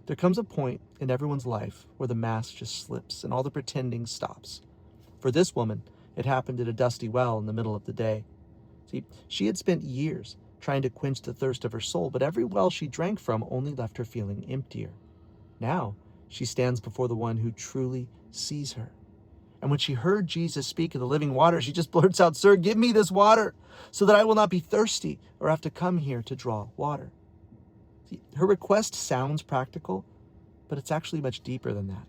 There comes a point in everyone's life where the mask just slips and all the pretending stops. For this woman, it happened at a dusty well in the middle of the day. See, she had spent years trying to quench the thirst of her soul, but every well she drank from only left her feeling emptier. Now, she stands before the one who truly sees her. And when she heard Jesus speak of the living water, she just blurts out, "Sir, give me this water so that I will not be thirsty or have to come here to draw water." See, her request sounds practical, but it's actually much deeper than that.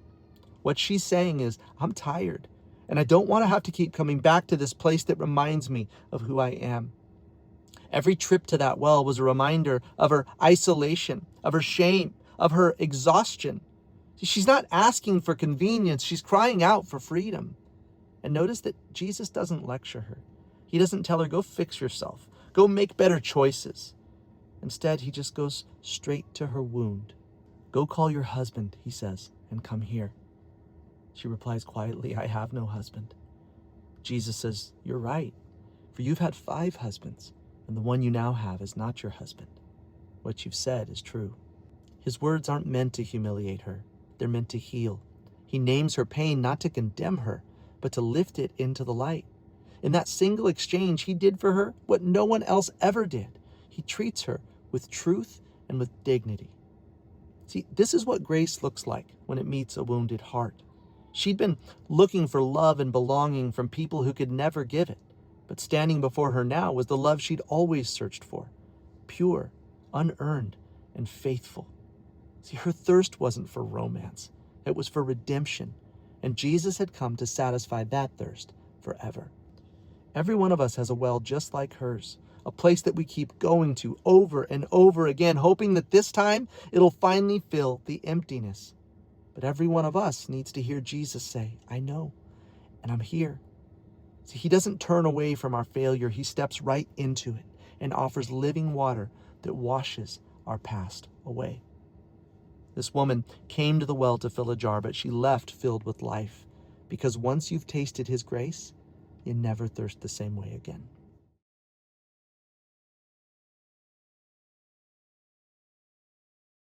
What she's saying is, I'm tired, and I don't want to have to keep coming back to this place that reminds me of who I am. Every trip to that well was a reminder of her isolation, of her shame, of her exhaustion. She's not asking for convenience, she's crying out for freedom. And notice that Jesus doesn't lecture her. He doesn't tell her, go fix yourself, go make better choices. Instead, he just goes straight to her wound. Go call your husband, he says, and come here. She replies quietly, I have no husband. Jesus says, you're right, for you've had 5 husbands, and the one you now have is not your husband. What you've said is true. His words aren't meant to humiliate her. They're meant to heal. He names her pain not to condemn her, but to lift it into the light. In that single exchange, he did for her what no one else ever did. He treats her with truth and with dignity. See, this is what grace looks like when it meets a wounded heart. She'd been looking for love and belonging from people who could never give it, but standing before her now was the love she'd always searched for, pure, unearned, and faithful. See, her thirst wasn't for romance. It was for redemption, and Jesus had come to satisfy that thirst forever. Every one of us has a well just like hers, a place that we keep going to over and over again, hoping that this time it'll finally fill the emptiness. But every one of us needs to hear Jesus say, I know, and I'm here. See, he doesn't turn away from our failure. He steps right into it and offers living water that washes our past away. This woman came to the well to fill a jar, but she left filled with life, because once you've tasted his grace, you never thirst the same way again.